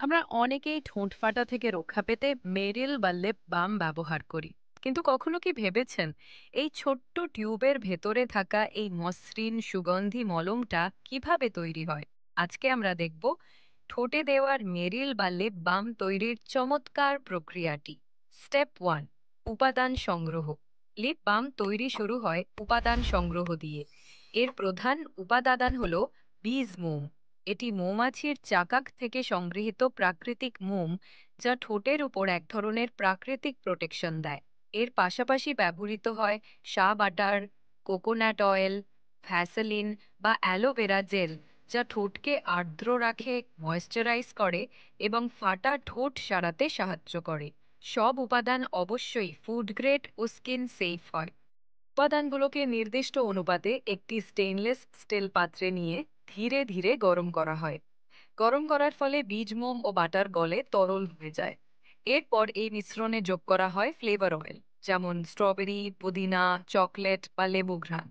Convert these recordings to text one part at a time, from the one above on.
আমরা অনেকেই ঠোঁট ফাটা থেকে রক্ষা পেতে মেরিল বা লিপ বাম ব্যবহার করি। কিন্তু কখনো কি ভেবেছেন এই ছোট্ট টিউবের ভেতরে থাকা এই মসৃণ সুগন্ধি মলমটা কিভাবে তৈরি হয়? আজকে আমরা দেখব ঠোঁটে দেওয়ার মেরিল বা লিপ বাম তৈরির চমৎকার প্রক্রিয়াটি। স্টেপ 1, উপাদান সংগ্রহ। লিপ বাম তৈরি শুরু হয় উপাদান সংগ্রহ দিয়ে। এর প্রধান উপাদান হলো বীজ মোম। এটি মৌমাছির চাকাক থেকে সংগৃহীত প্রাকৃতিক মোম, যা ঠোঁটের উপর এক ধরনের প্রাকৃতিক প্রোটেকশন দেয়। এর পাশাপাশি ব্যবহৃত হয় শা বাটার, কোকোনাট অয়েল, ভ্যাসেলিন বা অ্যালোভেরা জেল, যা ঠোঁটকে আর্দ্র রাখে, ময়েশ্চারাইজ করে এবং ফাটা ঠোঁট সারাতে সাহায্য করে। সব উপাদান অবশ্যই ফুড গ্রেড ও স্কিন সেফ হয়। উপাদানগুলোকে নির্দিষ্ট অনুপাতে একটি স্টেইনলেস স্টিল পাত্রে নিয়ে ধীরে ধীরে গরম করা হয়। গরম করার ফলে বীজ মোম ও বাটার গলে তরল হয়ে যায়। এরপর এই মিশ্রণে যোগ করা হয় ফ্লেভার অয়েল, যেমন স্ট্রবেরি, পুদিনা, চকলেট বা লেবু ঘ্রাণ।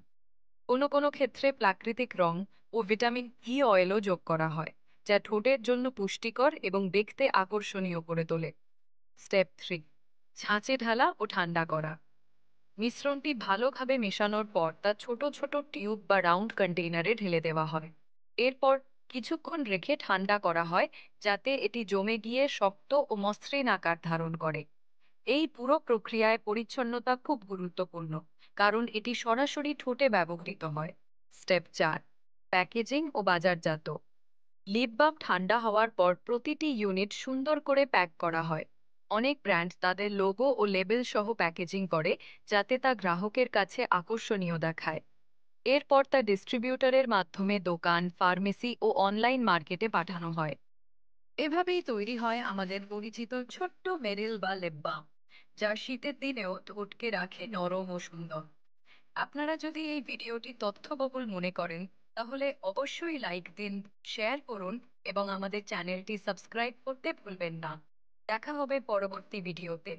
কোনো কোনো ক্ষেত্রে প্রাকৃতিক রং ও ভিটামিন ই অয়েলও যোগ করা হয়, যা ঠোঁটের জন্য পুষ্টিকর এবং দেখতে আকর্ষণীয় করে তোলে। স্টেপ 3, ছাঁচে ঢালা ও ঠান্ডা করা। মিশ্রণটি ভালোভাবে মেশানোর পর তা ছোট ছোট টিউব বা রাউন্ড কন্টেইনারে ঢেলে দেওয়া হয়। এরপর কিছুক্ষণ রেখে ঠান্ডা করা হয়, যাতে এটি জমে গিয়ে শক্ত ও মসৃণ আকার ধারণ করে। এই পুরো প্রক্রিয়ায় পরিচ্ছন্নতা খুব গুরুত্বপূর্ণ, কারণ এটি সরাসরি ঠোঁটে ব্যবহৃত হয়। স্টেপ 4, প্যাকেজিং ও বাজারজাত। লিপ বাম ঠান্ডা হওয়ার পর প্রতিটি ইউনিট সুন্দর করে প্যাক করা হয়। অনেক ব্র্যান্ড তাদের লোগো ও লেবেল সহ প্যাকেজিং করে, যাতে তা গ্রাহকের কাছে আকর্ষণীয় দেখায়। এরপর তা ডিস্ট্রিবিউটরের মাধ্যমে দোকান, ফার্মেসি ও অনলাইন মার্কেটে পাঠানো হয়। এভাবেই তৈরি হয় আমাদের পরিচিত ছোট্ট মেরিল বা লিপ বাম, যা শীতের দিনেও ঠোঁটকে রাখে নরম ও সুন্দর। আপনারা যদি এই ভিডিওটি তথ্যবহুল মনে করেন, তাহলে অবশ্যই লাইক দিন, শেয়ার করুন এবং আমাদের চ্যানেলটি সাবস্ক্রাইব করতে ভুলবেন না। দেখা হবে পরবর্তী ভিডিওতে।